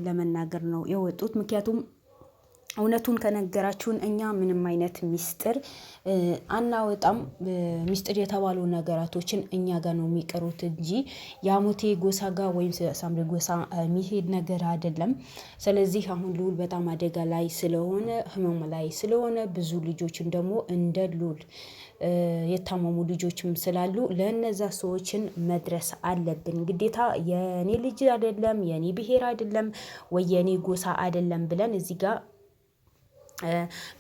ለመናገር ነው የወጡት። ምክንያቱም እውነቱን ከነገራችሁን እኛ ምንም አይነት ሚስጥር አናወጣም። ሚስጥር የተባሉ ነገራቶችን እኛ ጋር ነው የሚቀሩት እንጂ ያሙቴ ጎሳ ጋር ወይም ሳምሪ ጎሳ የሚሄድ ነገር አይደለም። ስለዚህ አሁን ልዑል በጣም አደጋ ላይ ስለሆነ ህመም ላይ ስለሆነ ብዙ ልጆችን ደግሞ እንደ ልዑል የታመሙ ልጆችም ስላሉ ለነዛ ሰዎችን መድረስ አለብን ግዴታ። የኔ ልጅ አይደለም የኔ ብሔር አይደለም ወይ የኔ ጎሳ አይደለም ብለን እዚህ ጋር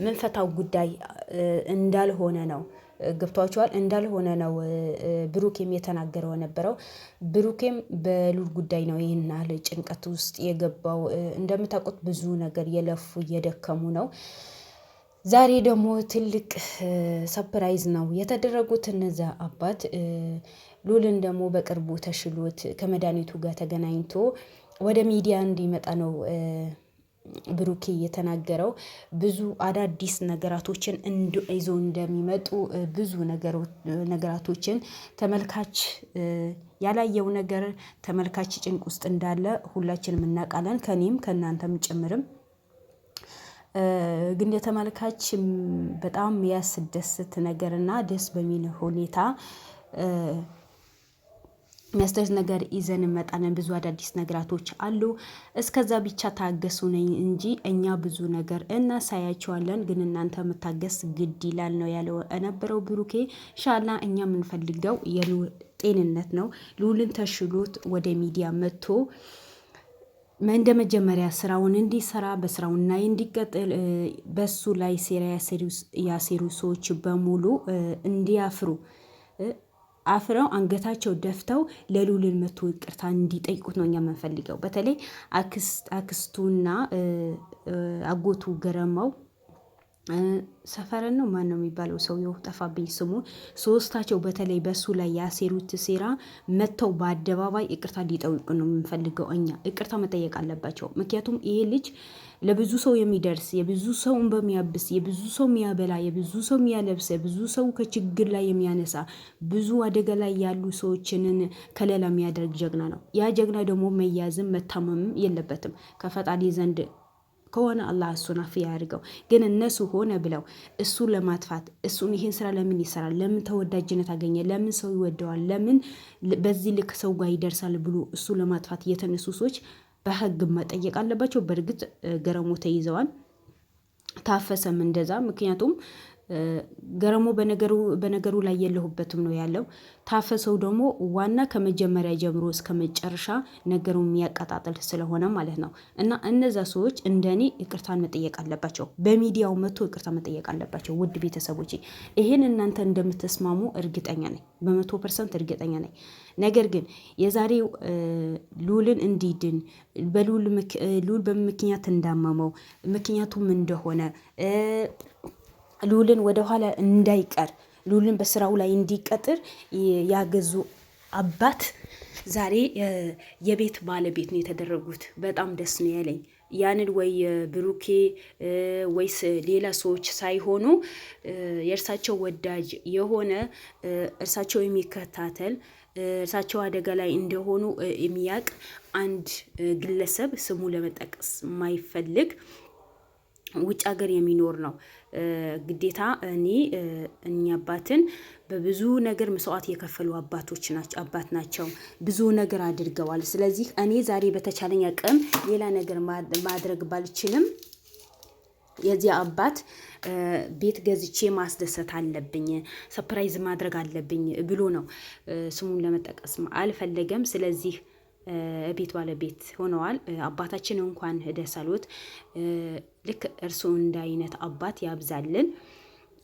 መንፈታው ጉዳይ እንዳልሆነ ነው። ገብቷቸዋል እንዳልሆነ ነው ብሩኬም የተናገረው ነበረው። ብሩኬም በልዑል ጉዳይ ነው ይሄን ያህል ጭንቀት ውስጥ የገባው። እንደምታውቁት ብዙ ነገር የለፉ እየደከሙ ነው። ዛሬ ደግሞ ትልቅ ሰርፕራይዝ ነው የተደረጉት እነዛ አባት። ልዑልን ደግሞ በቅርቡ ተሽሎት ከመድኃኒቱ ጋር ተገናኝቶ ወደ ሚዲያ እንዲመጣ ነው ብሩኬ የተናገረው። ብዙ አዳዲስ ነገራቶችን ይዞ እንደሚመጡ ብዙ ነገራቶችን ተመልካች ያላየው ነገር ተመልካች ጭንቅ ውስጥ እንዳለ ሁላችንም እናውቃለን። ከኔም ከእናንተም ጭምርም ግን የተመልካች በጣም ያስደስት ነገርና ደስ በሚል ሁኔታ የሚያስደስት ነገር ይዘን እንመጣለን። ብዙ አዳዲስ ነገራቶች አሉ። እስከዛ ብቻ ታገሱ ነኝ እንጂ እኛ ብዙ ነገር እናሳያቸዋለን። ግን እናንተ መታገስ ግድ ይላል ነው ያለው የነበረው ብሩኬ። ኢንሻአላህ እኛ የምንፈልገው የልዑል ጤንነት ነው። ልዑልን ተሽሎት ወደ ሚዲያ መጥቶ እንደ መጀመሪያ ስራውን እንዲሰራ በስራውን ላይ እንዲቀጥል በሱ ላይ ሴራ ያሴሩ ሰዎች በሙሉ እንዲያፍሩ አፍረው አንገታቸው ደፍተው ለልዑልን መጥቶ ይቅርታ እንዲጠይቁት ነው እኛ የምንፈልገው። በተለይ አክስቱና አጎቱ ገረመው ሰፈረን ነው ማን ነው የሚባለው ሰውየው ጠፋብኝ ስሙ። ሶስታቸው በተለይ በሱ ላይ ያሴሩት ሴራ መጥተው በአደባባይ ይቅርታ እንዲጠይቁ ነው የምንፈልገው እኛ። ይቅርታ መጠየቅ አለባቸው። ምክንያቱም ይሄ ልጅ ለብዙ ሰው የሚደርስ የብዙ ሰውን በሚያብስ የብዙ ሰው የሚያበላ የብዙ ሰው የሚያለብስ የብዙ ሰው ከችግር ላይ የሚያነሳ ብዙ አደጋ ላይ ያሉ ሰዎችንን ከለላ የሚያደርግ ጀግና ነው። ያ ጀግና ደግሞ መያዝም መታመምም የለበትም ከፈጣሪ ዘንድ ከሆነ አላህ እሱን አፍ ያድርገው። ግን እነሱ ሆነ ብለው እሱን ለማጥፋት እሱን ይሄን ስራ ለምን ይሰራል? ለምን ተወዳጅነት አገኘ? ለምን ሰው ይወደዋል? ለምን በዚህ ልክ ሰው ጋር ይደርሳል ብሎ እሱ ለማጥፋት የተነሱ ሰዎች በህግ መጠየቅ አለባቸው። በእርግጥ ገረሞ ተይዘዋል። ታፈሰም እንደዛ። ምክንያቱም ገረሞ በነገሩ ላይ የለሁበትም ነው ያለው። ታፈሰው ደግሞ ዋና ከመጀመሪያ ጀምሮ እስከ መጨረሻ ነገሩን የሚያቀጣጥል ስለሆነ ማለት ነው። እና እነዛ ሰዎች እንደኔ ይቅርታን መጠየቅ አለባቸው። በሚዲያው መጥቶ ይቅርታ መጠየቅ አለባቸው። ውድ ቤተሰቦቼ ይሄን እናንተ እንደምትስማሙ እርግጠኛ ነኝ፣ በ100% እርግጠኛ ነኝ። ነገር ግን የዛሬው ልዑልን እንዲድን ልዑል በምክንያት እንዳመመው ምክንያቱም እንደሆነ ልዑልን ወደኋላ እንዳይቀር ልዑልን በስራው ላይ እንዲቀጥር ያገዙ አባት ዛሬ የቤት ባለቤት ነው የተደረጉት። በጣም ደስ ነው ያለኝ። ያንን ወይ ብሩኬ ወይስ ሌላ ሰዎች ሳይሆኑ የእርሳቸው ወዳጅ የሆነ እርሳቸው የሚከታተል እርሳቸው አደጋ ላይ እንደሆኑ የሚያውቅ አንድ ግለሰብ ስሙ ለመጠቀስ የማይፈልግ ውጭ ሀገር የሚኖር ነው። ግዴታ እኛ አባትን በብዙ ነገር መስዋዕት የከፈሉ አባት ናቸው። ብዙ ነገር አድርገዋል። ስለዚህ እኔ ዛሬ በተቻለኝ አቅም ሌላ ነገር ማድረግ ባልችልም የዚህ አባት ቤት ገዝቼ ማስደሰት አለብኝ፣ ሰርፕራይዝ ማድረግ አለብኝ ብሎ ነው። ስሙን ለመጠቀስ አልፈለገም። ስለዚህ ቤት ባለቤት ሆነዋል። አባታችን እንኳን ደስ አሎት። ልክ እርሱ እንደ አይነት አባት ያብዛልን።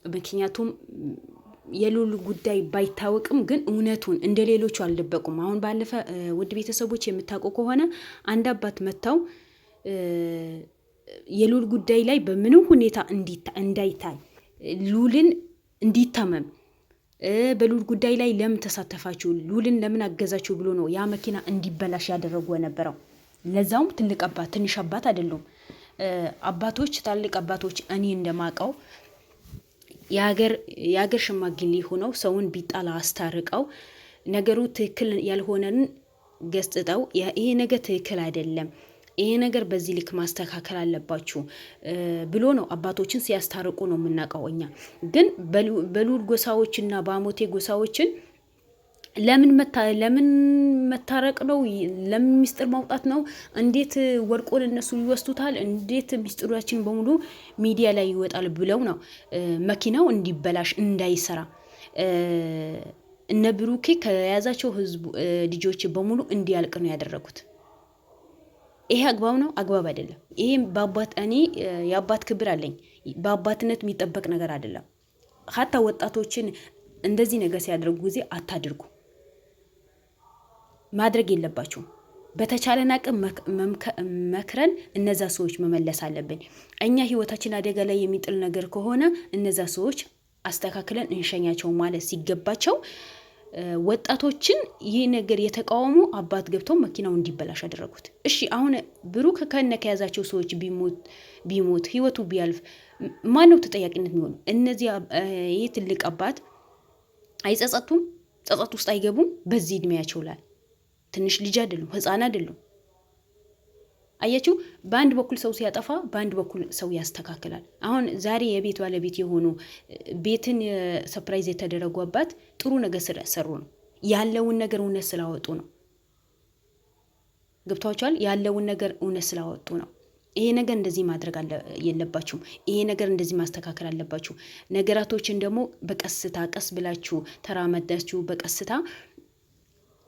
ምክንያቱም የልዑል ጉዳይ ባይታወቅም ግን እውነቱን እንደ ሌሎቹ አልደበቁም። አሁን ባለፈ ውድ ቤተሰቦች የምታውቁ ከሆነ አንድ አባት መጥተው የልዑል ጉዳይ ላይ በምንም ሁኔታ እንዳይታይ ልዑልን እንዲታመም በልዑል ጉዳይ ላይ ለምን ተሳተፋችሁ ልዑልን ለምን አገዛችሁ ብሎ ነው ያ መኪና እንዲበላሽ ያደረጉ የነበረው። ለዛውም ትልቅ አባት ትንሽ አባት አይደሉም። አባቶች ታልቅ አባቶች እኔ እንደማቀው የሀገር ሽማግሌ ሆነው ሰውን ቢጣላ አስታርቀው ነገሩ ትክክል ያልሆነን ገስጥተው ይሄ ነገር ትክክል አይደለም ይሄ ነገር በዚህ ልክ ማስተካከል አለባችሁ ብሎ ነው አባቶችን ሲያስታርቁ ነው የምናውቀው። እኛ ግን በሉል ጎሳዎችና በአሞቴ ጎሳዎችን ለምን መታረቅ ነው? ለምን ሚስጥር ማውጣት ነው? እንዴት ወርቆን እነሱ ይወስዱታል? እንዴት ሚስጥራችን በሙሉ ሚዲያ ላይ ይወጣል ብለው ነው መኪናው እንዲበላሽ እንዳይሰራ እነ ብሩኬ ከያዛቸው ህዝቡ ልጆች በሙሉ እንዲያልቅ ነው ያደረጉት። ይሄ አግባብ ነው? አግባብ አይደለም። ይሄ እኔ የአባት ክብር አለኝ። በአባትነት የሚጠበቅ ነገር አይደለም። ሀታ ወጣቶችን እንደዚህ ነገር ሲያደርጉ ጊዜ አታድርጉ። ማድረግ የለባችሁም። በተቻለን አቅም መክረን እነዛ ሰዎች መመለስ አለብን። እኛ ህይወታችን አደጋ ላይ የሚጥል ነገር ከሆነ እነዛ ሰዎች አስተካክለን እንሸኛቸው ማለት ሲገባቸው ወጣቶችን ይህ ነገር የተቃወሙ አባት ገብተው መኪናው እንዲበላሽ አደረጉት። እሺ አሁን ብሩክ ከያዛቸው ሰዎች ቢሞት ህይወቱ ቢያልፍ ማነው ተጠያቂነት የሚሆኑ? እነዚህ ይህ ትልቅ አባት አይጸጸቱም? ጸጸት ውስጥ አይገቡም? በዚህ እድሜያቸው ላይ ትንሽ ልጅ አይደሉም፣ ህፃን አይደሉም። አያችሁ፣ በአንድ በኩል ሰው ሲያጠፋ በአንድ በኩል ሰው ያስተካክላል። አሁን ዛሬ የቤት ባለቤት የሆኑ ቤትን ሰርፕራይዝ የተደረጉ አባት ጥሩ ነገር ስለሰሩ ነው። ያለውን ነገር እውነት ስላወጡ ነው። ገብቷችኋል? ያለውን ነገር እውነት ስላወጡ ነው። ይሄ ነገር እንደዚህ ማድረግ የለባችሁም። ይሄ ነገር እንደዚህ ማስተካከል አለባችሁ። ነገራቶችን ደግሞ በቀስታ ቀስ ብላችሁ ተራመዳችሁ በቀስታ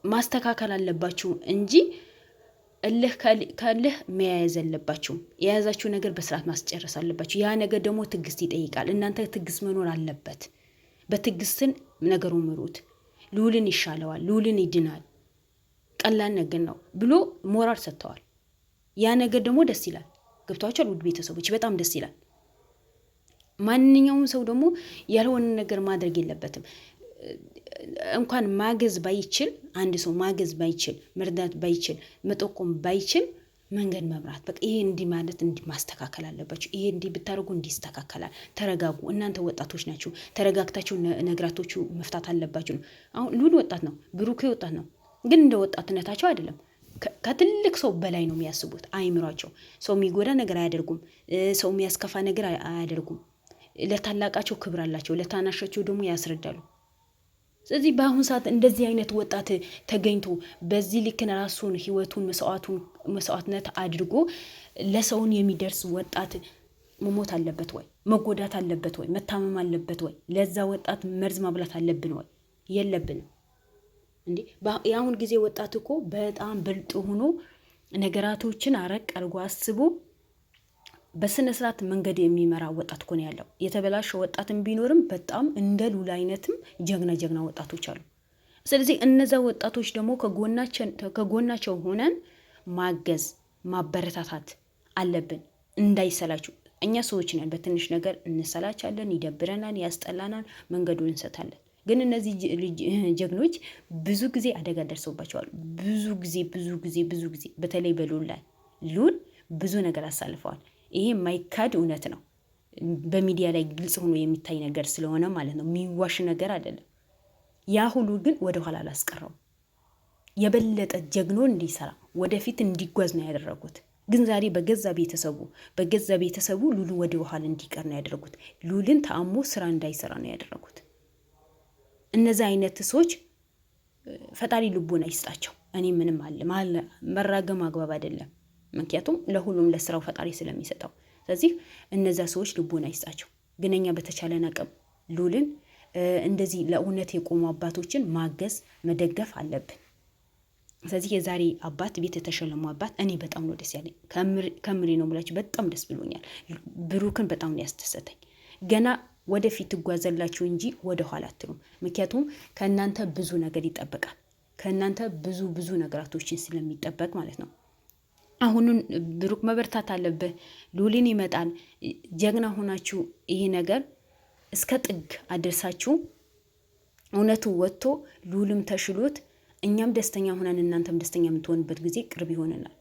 ማስተካከል አለባችሁ እንጂ እልህ ከልህ መያያዝ አለባችሁ። የያዛችሁ ነገር በስርዓት ማስጨረስ አለባችሁ። ያ ነገር ደግሞ ትዕግስት ይጠይቃል። እናንተ ትዕግስት መኖር አለበት። በትዕግስትን ነገሩ ምሩት። ልዑልን ይሻለዋል፣ ልዑልን ይድናል፣ ቀላል ነገር ነው ብሎ ሞራል ሰጥተዋል። ያ ነገር ደግሞ ደስ ይላል። ገብቷችኋል? ውድ ቤተሰቦች በጣም ደስ ይላል። ማንኛውም ሰው ደግሞ ያልሆነ ነገር ማድረግ የለበትም። እንኳን ማገዝ ባይችል አንድ ሰው ማገዝ ባይችል መርዳት ባይችል መጠቆም ባይችል መንገድ መብራት በቃ ይሄ እንዲህ ማለት እንዲህ ማስተካከል አለባችሁ። ይሄ እንዲህ ብታደርጉ እንዲህ ይስተካከላል። ተረጋጉ። እናንተ ወጣቶች ናችሁ። ተረጋግታችሁ ነገራቶቹ መፍታት አለባችሁ ነው። አሁን ልዑል ወጣት ነው፣ ብሩኬ ወጣት ነው። ግን እንደ ወጣትነታቸው አይደለም። ከትልቅ ሰው በላይ ነው የሚያስቡት። አይምሯቸው ሰው የሚጎዳ ነገር አያደርጉም። ሰው የሚያስከፋ ነገር አያደርጉም። ለታላቃቸው ክብር አላቸው፣ ለታናሻቸው ደግሞ ያስረዳሉ። ስለዚህ በአሁን ሰዓት እንደዚህ አይነት ወጣት ተገኝቶ በዚህ ልክ ራሱን ህይወቱን መስዋዕትነት አድርጎ ለሰውን የሚደርስ ወጣት መሞት አለበት ወይ? መጎዳት አለበት ወይ? መታመም አለበት ወይ? ለዛ ወጣት መርዝ ማብላት አለብን ወይ? የለብንም እንዴ። የአሁን ጊዜ ወጣት እኮ በጣም ብልጥ ሆኖ ነገራቶችን አረቅ አድርጎ አስቦ በስነ ስርዓት መንገድ የሚመራ ወጣት እኮ ነው ያለው። የተበላሸ ወጣትም ቢኖርም በጣም እንደ ልዑል አይነትም ጀግና ወጣቶች አሉ። ስለዚህ እነዛ ወጣቶች ደግሞ ከጎናቸው ሆነን ማገዝ ማበረታታት አለብን። እንዳይሰላችሁ። እኛ ሰዎች ነን፣ በትንሽ ነገር እንሰላቻለን፣ ይደብረናል፣ ያስጠላናል፣ መንገዱን እንሰታለን። ግን እነዚህ ጀግኖች ብዙ ጊዜ አደጋ ደርሰውባቸዋል። ብዙ ጊዜ በተለይ በልዑል ላይ ልዑል ብዙ ነገር አሳልፈዋል። ይሄ የማይካድ እውነት ነው። በሚዲያ ላይ ግልጽ ሆኖ የሚታይ ነገር ስለሆነ ማለት ነው። የሚዋሽ ነገር አይደለም። ያ ሁሉ ግን ወደኋላ አላስቀረው። የበለጠ ጀግኖ እንዲሰራ ወደፊት እንዲጓዝ ነው ያደረጉት። ግን ዛሬ በገዛ ቤተሰቡ ልዑል ወደ ኋላ እንዲቀር ነው ያደረጉት። ልዑልን ተአሞ ስራ እንዳይሰራ ነው ያደረጉት። እነዚህ አይነት ሰዎች ፈጣሪ ልቦና ይስጣቸው። እኔ ምንም አለ መራገም አግባብ አይደለም። ምክንያቱም ለሁሉም ለስራው ፈጣሪ ስለሚሰጠው። ስለዚህ እነዛ ሰዎች ልቦና ይስጣቸው። ግን እኛ በተቻለን አቅም ልዑልን እንደዚህ ለእውነት የቆሙ አባቶችን ማገዝ መደገፍ አለብን። ስለዚህ የዛሬ አባት ቤት የተሸለሙ አባት እኔ በጣም ነው ደስ ያለኝ። ከምሬ ነው ብላችሁ በጣም ደስ ብሎኛል። ብሩክን በጣም ነው ያስደሰተኝ። ገና ወደፊት ትጓዘላችሁ እንጂ ወደ ኋላ አትሉም። ምክንያቱም ከእናንተ ብዙ ነገር ይጠበቃል። ከእናንተ ብዙ ነገራቶችን ስለሚጠበቅ ማለት ነው። አሁኑን ብሩክ መበርታት አለብህ። ልዑልን ይመጣል። ጀግና ሆናችሁ ይሄ ነገር እስከ ጥግ አድርሳችሁ እውነቱ ወጥቶ ልዑልም ተሽሎት እኛም ደስተኛ ሆነን እናንተም ደስተኛ የምትሆንበት ጊዜ ቅርብ ይሆንናል።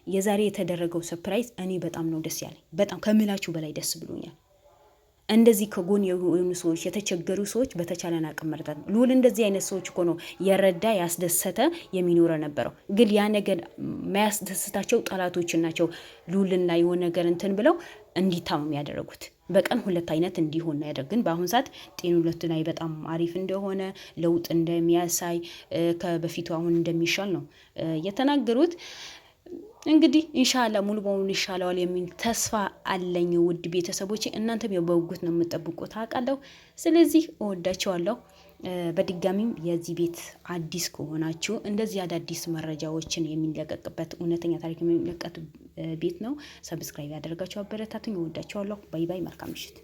የዛሬ የተደረገው ሰርፕራይዝ እኔ በጣም ነው ደስ ያለኝ። በጣም ከምላችሁ በላይ ደስ ብሎኛል። እንደዚህ ከጎን የሆኑ ሰዎች የተቸገሩ ሰዎች በተቻለን አቅም መርዳት። ልዑል እንደዚህ አይነት ሰዎች እኮ ነው የረዳ ያስደሰተ የሚኖረ ነበረው። ግን ያ ነገር ማያስደስታቸው ጠላቶች ናቸው ልዑልና የሆነ ነገር እንትን ብለው እንዲታመም ያደረጉት። በቀን 2 አይነት እንዲሆን ነው ያደረግ። ግን በአሁን ሰዓት ጤንነቱ ላይ በጣም አሪፍ እንደሆነ ለውጥ እንደሚያሳይ ከበፊቱ አሁን እንደሚሻል ነው የተናገሩት። እንግዲህ ኢንሻአላ ሙሉ በሙሉ ይሻለዋል የሚል ተስፋ አለኝ። ውድ ቤተሰቦች እናንተም በጉጉት ነው የምጠብቁት አውቃለሁ። ስለዚህ እወዳቸዋለሁ። በድጋሚም የዚህ ቤት አዲስ ከሆናችሁ እንደዚህ አዳዲስ መረጃዎችን የሚለቀቅበት እውነተኛ ታሪክ የሚለቀቅ ቤት ነው። ሰብስክራይብ ያደርጋችሁ አበረታቱኝ። እወዳቸዋለሁ። ባይ ባይ። መልካም ምሽት።